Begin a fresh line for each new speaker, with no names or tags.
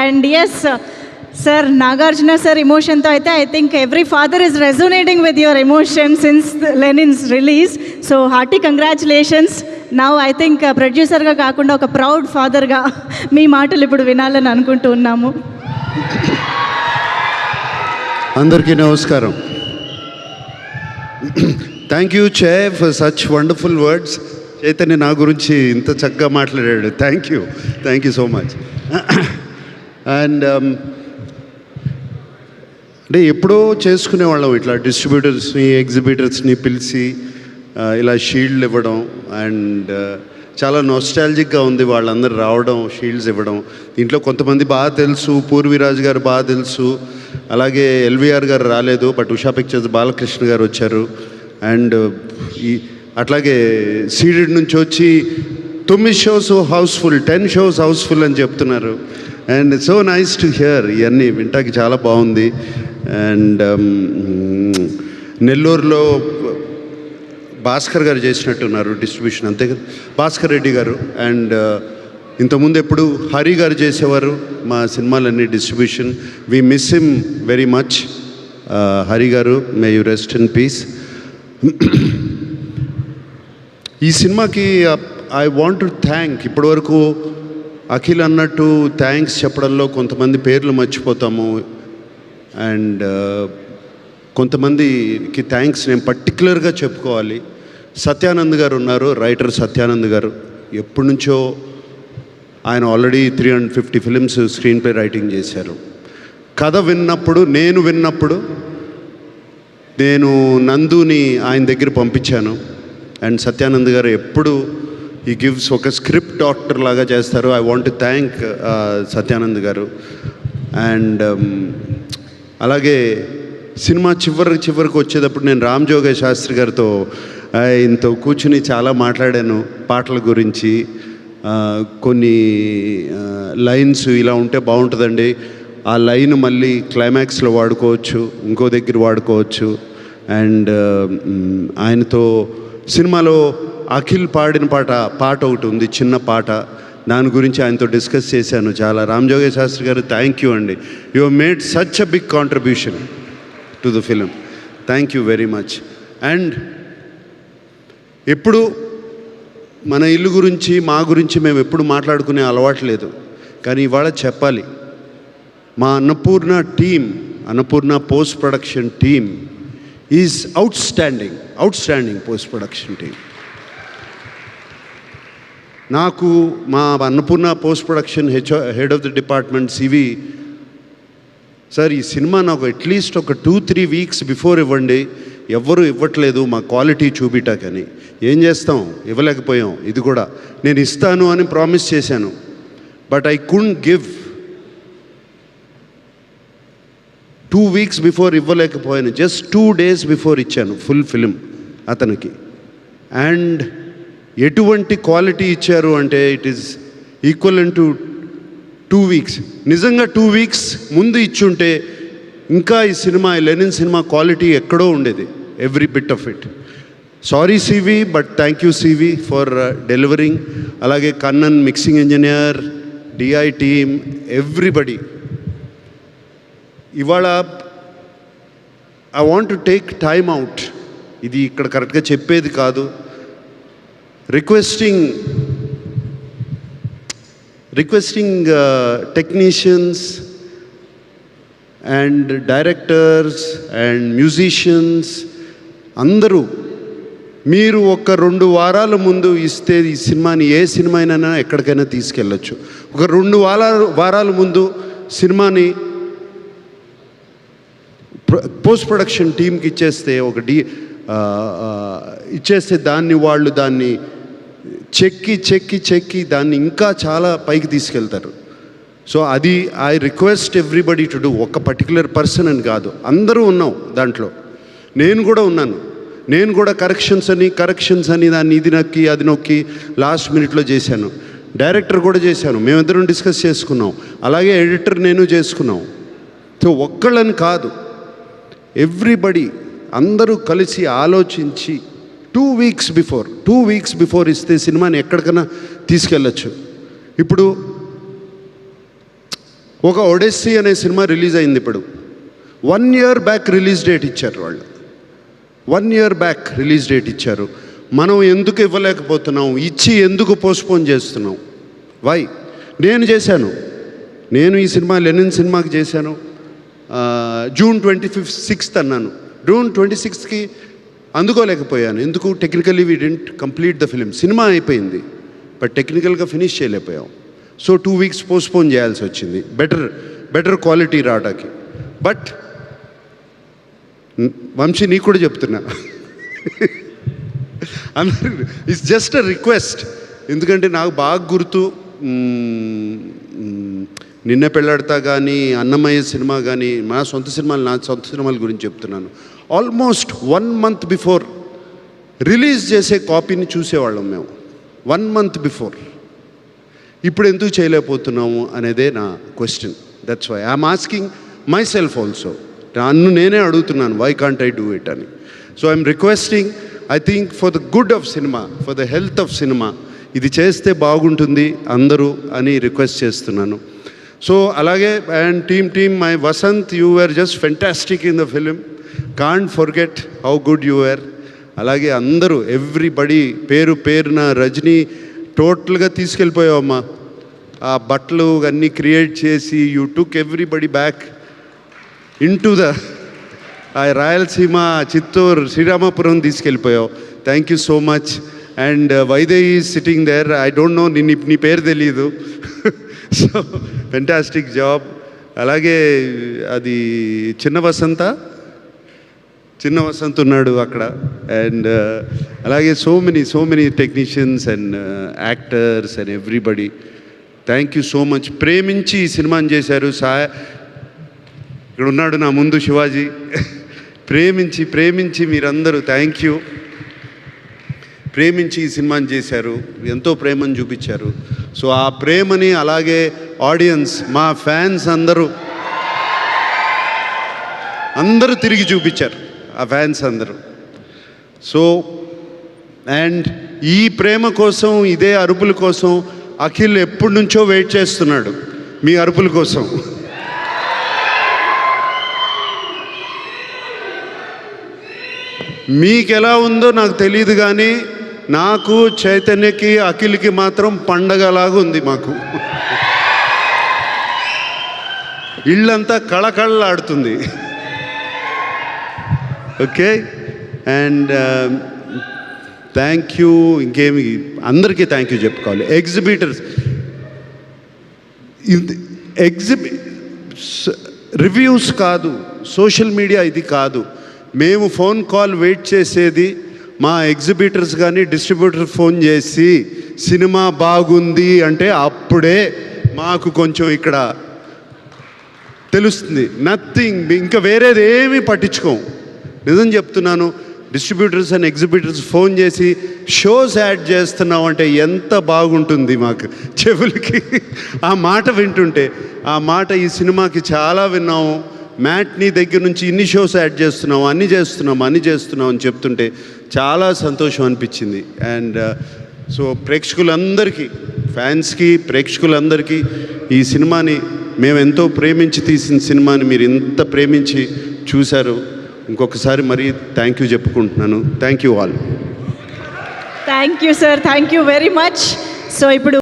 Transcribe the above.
And yes sir, Nagarjuna sir ఎమోషన్తో అయితే I think every father is resonating with your emotion since Lenin's release. So hearty congratulations. Now I think ప్రొడ్యూసర్గా కాకుండా ఒక proud ఫాదర్గా మీ మాటలు ఇప్పుడు వినాలని అనుకుంటూ ఉన్నాము.
అందరికీ నమస్కారం. థ్యాంక్ యూ చే for such wonderful words. Chaitanya నా గురించి ఇంత చక్కగా మాట్లాడాడు. Thank you so much. And అంటే ఎప్పుడో చేసుకునేవాళ్ళం ఇట్లా డిస్ట్రిబ్యూటర్స్ని ఎగ్జిబిటర్స్ని పిలిచి ఇలా షీల్డ్లు ఇవ్వడం. అండ్ చాలా నోస్టాలజిక్గా ఉంది వాళ్ళందరూ రావడం, షీల్డ్స్ ఇవ్వడం. దీంట్లో కొంతమంది బాగా తెలుసు, పూర్వీరాజు గారు బాగా తెలుసు, అలాగే ఎల్వీఆర్ గారు రాలేదు, బట్ ఉషా పిక్చర్స్ బాలకృష్ణ గారు వచ్చారు. అండ్ అట్లాగే సీడెడ్ నుంచి వచ్చి 9 షోస్ హౌస్ఫుల్, 10 షోస్ హౌస్ఫుల్ అని చెప్తున్నారు. And so nice to hear. ఇవన్నీ వింటాకి చాలా బాగుంది. అండ్ నెల్లూరులో భాస్కర్ గారు చేసినట్టున్నారు డిస్ట్రిబ్యూషన్, అంతే కదా, భాస్కర్ రెడ్డి గారు. అండ్ ఇంతకుముందు ఎప్పుడు హరి గారు చేసేవారు మా సినిమాలన్నీ distribution. We miss him very much. Hari గారు, may you rest in peace. ఈ సినిమాకి ఐ వాంట్ టు థ్యాంక్, ఇప్పటివరకు అఖిల్ అన్నట్టు థ్యాంక్స్ చెప్పడంలో కొంతమంది పేర్లు మర్చిపోతాము. అండ్ కొంతమందికి థ్యాంక్స్ నేను పర్టికులర్గా చెప్పుకోవాలి. సత్యానంద్ గారు ఉన్నారు, రైటర్ సత్యానంద్ గారు. ఎప్పటి నుంచో ఆయన already 350 films screen play writing చేశారు. కథ విన్నప్పుడు, నేను నందుని ఆయన దగ్గర పంపించాను. అండ్ సత్యానంద్ గారు ఎప్పుడు ఈ గివ్స్ ఒక స్క్రిప్ట్ డాక్టర్ లాగా చేస్తారు. I want to thank Satyanand గారు. అండ్ అలాగే సినిమా చివరికి వచ్చేటప్పుడు నేను రామ్ జోగయ్య శాస్త్రి గారితో ఆయనతో కూర్చుని చాలా మాట్లాడాను పాటల గురించి. కొన్ని లైన్స్ ఇలా ఉంటే బాగుంటుందండి, ఆ లైన్ మళ్ళీ క్లైమాక్స్లో వాడుకోవచ్చు, ఇంకో దగ్గర వాడుకోవచ్చు. అండ్ ఆయనతో సినిమాలో అఖిల్ పాడిన పాట ఒకటి ఉంది, చిన్న పాట, దాని గురించి ఆయనతో డిస్కస్ చేశాను చాలా. రామ్ జోగయ్య శాస్త్రి గారు, థ్యాంక్ యూ అండి. You have made such a big contribution to the film. Thank you very much. And ఎప్పుడు మన ఇల్లు గురించి, మా గురించి మేము ఎప్పుడు మాట్లాడుకునే అలవాటు లేదు, కానీ ఇవాళ చెప్పాలి. మా Annapurna post production team is outstanding post production team. నాకు మా Annapurna post production head of the department CV sir, ఈ సినిమా నాకు అట్లీస్ట్ ఒక 2-3 వీక్స్ బిఫోర్ ఇవ్వండి, ఎవ్వరూ ఇవ్వట్లేదు మా క్వాలిటీ చూపిటాకని. ఏం చేస్తాం, ఇవ్వలేకపోయాం. ఇది కూడా నేను ఇస్తాను అని ప్రామిస్ చేశాను, but I couldn't give. 2 weeks before ఇవ్వలేకపోయాను, జస్ట్ 2 డేస్ బిఫోర్ ఇచ్చాను ఫుల్ ఫిలిం అతనికి. అండ్ ఎటువంటి క్వాలిటీ ఇచ్చారు అంటే it is equivalent to 2 weeks. నిజంగా 2 వీక్స్ ముందు ఇచ్చుంటే ఇంకా ఈ సినిమా, లెనిన్ సినిమా క్వాలిటీ ఎక్కడో ఉండేది, every bit of it. Sorry CV, but thank you CV for delivering. అలాగే Kannan mixing engineer, DI team, everybody. ఇవాళ I want to take time out, ఇది ఇక్కడ కరెక్ట్గా చెప్పేది కాదు, requesting technicians and directors and musicians అందరూ, మీరు ఒక 2 వారాల ముందు ఇస్తే ఈ సినిమాని, ఏ సినిమా అయినా ఎక్కడికైనా తీసుకెళ్ళచ్చు. ఒక 2 వారాల ముందు సినిమాని పోస్ట్ ప్రొడక్షన్ టీమ్కి ఇచ్చేస్తే, ఇచ్చేస్తే వాళ్ళు దాన్ని చెక్కి దాన్ని ఇంకా చాలా పైకి తీసుకెళ్తారు. సో అది I request everybody to do. ఒక పర్టికులర్ పర్సన్ అని కాదు, అందరూ ఉన్నాం దాంట్లో. నేను కూడా ఉన్నాను. నేను కూడా కరెక్షన్స్ అని దాన్ని ఇది నొక్కి అది నొక్కి లాస్ట్ మినిట్లో చేశాను. డైరెక్టర్ కూడా చేశాను, మేమిద్దరం డిస్కస్ చేసుకున్నాం. అలాగే ఎడిటర్ నేను చేసుకున్నాం. సో ఒక్కళ్ళని కాదు, ఎవ్రీబడి అందరూ కలిసి ఆలోచించి 2 వీక్స్ బిఫోర్ ఇస్తే సినిమాని ఎక్కడికైనా తీసుకెళ్ళచ్చు. ఇప్పుడు ఒక ఒడెస్సీ అనే సినిమా రిలీజ్ అయింది ఇప్పుడు. 1 year బ్యాక్ రిలీజ్ డేట్ ఇచ్చారు వాళ్ళు. 1 year బ్యాక్ రిలీజ్ డేట్ ఇచ్చారు. మనం ఎందుకు ఇవ్వలేకపోతున్నాం? ఇచ్చి ఎందుకు పోస్ట్పోన్ చేస్తున్నాం? వై? నేను చేశాను. నేను ఈ సినిమా లెనిన్ సినిమాకి చేశాను. June 26th అన్నాను. June 26th అందుకోలేకపోయాను. ఎందుకు? Technically we didn't complete the film. Cinema అయిపోయింది, బట్ టెక్నికల్గా ఫినిష్ చేయలేకపోయాం. సో 2 weeks పోస్ట్పోన్ చేయాల్సి వచ్చింది బెటర్ క్వాలిటీ రావడానికి. బట్ వంశీ నీకు కూడా చెప్తున్నా, అందరూ ఇట్స్ జస్ట్ అ రిక్వెస్ట్. ఎందుకంటే నాకు బాగా గుర్తు, నిన్న పెళ్ళాడతా కానీ, అన్నమయ్య సినిమా కానీ, నా సొంత సినిమాల గురించి చెప్తున్నాను. ఆల్మోస్ట్ 1 month బిఫోర్ రిలీజ్ చేసే కాపీని చూసేవాళ్ళం మేము, 1 month బిఫోర్. ఇప్పుడు ఎందుకు చేయలేకపోతున్నాము అనేదే నా question. That's why I'm asking myself also. నన్ను నేనే అడుగుతున్నాను, why can't I do it అని. So I'm requesting, I think for the good of cinema, for the health of cinema, ఇది చేస్తే బాగుంటుంది అందరూ అని రిక్వెస్ట్ చేస్తున్నాను. సో అలాగే and team my Vasanth, you were just fantastic in the film. Can't forget how good you were. అలాగే అందరూ everybody పేరున, రజనీ టోటల్గా తీసుకెళ్ళిపోయావమ్మా. ఆ బట్టలు అన్నీ క్రియేట్ చేసి you took everybody back in to the Rayalaseema, Chittoor, Sriramapuram తీసుకెళ్ళిపోయావు. Thank you so much. And Vaidehi sitting there, I don't know, నీ పేరు తెలీదు. So fantastic job. అలాగే అది చిన్న వసంత్ ఉన్నాడు అక్కడ. అండ్ అలాగే so many technicians and actors and everybody, thank you so much. ప్రేమించి ఈ సినిమాని చేశారు. ఇక్కడ ఉన్నాడు నా ముందు శివాజీ. ప్రేమించి మీరందరూ థ్యాంక్ యూ. ప్రేమించి ఈ సినిమాని చేశారు, ఎంతో ప్రేమను చూపించారు. సో ఆ ప్రేమని అలాగే ఆడియన్స్, మా ఫ్యాన్స్ అందరూ తిరిగి చూపించారు, ఆ ఫ్యాన్స్ అందరూ. సో అండ్ ఈ ప్రేమ కోసం, ఇదే అరుపుల కోసం అఖిల్ ఎప్పటి నుంచో వెయిట్ చేస్తున్నాడు, మీ అరుపుల కోసం. మీకు ఎలా ఉందో నాకు తెలియదు, కానీ నాకు, చైతన్యకి, అఖిల్కి మాత్రం పండగలాగా ఉంది మాకు. ఇళ్ళంతా కళకళలాడుతుంది. ఓకే. And thank you. ఇంకేమి అందరికీ థ్యాంక్ యూ చెప్పుకోవాలి. ఎగ్జిబిటర్స్, రివ్యూస్ కాదు, సోషల్ మీడియా ఇది కాదు. మేము ఫోన్ కాల్ వెయిట్ చేసేది మా ఎగ్జిబిటర్స్ కానీ డిస్ట్రిబ్యూటర్ ఫోన్ చేసి సినిమా బాగుంది అంటే అప్పుడే మాకు కొంచెం ఇక్కడ తెలుస్తుంది. నథింగ్, ఇంకా వేరేది ఏమీ పట్టించుకోం. నిజం చెప్తున్నాను. డిస్ట్రిబ్యూటర్స్ అండ్ ఎగ్జిబిటర్స్ ఫోన్ చేసి షోస్ యాడ్ చేస్తున్నావు అంటే ఎంత బాగుంటుంది మాకు చెవులకి. ఆ మాట వింటుంటే, ఆ మాట ఈ సినిమాకి చాలా విన్నాము. మ్యాట్నీ దగ్గర నుంచి ఇన్ని షోస్ యాడ్ చేస్తున్నాం, అన్నీ చేస్తున్నాం అని చెప్తుంటే చాలా సంతోషం అనిపించింది. అండ్ సో ప్రేక్షకులందరికీ, ఫ్యాన్స్కి, ప్రేక్షకులందరికీ ఈ సినిమాని మేము ఎంతో ప్రేమించి తీసిన సినిమాని మీరు ఇంత ప్రేమించి చూశారు. ఇంకొకసారి మరీ థ్యాంక్ యూ చెప్పుకుంటున్నాను. Thank you all.
Thank you sir, thank you very much. So ఇప్పుడు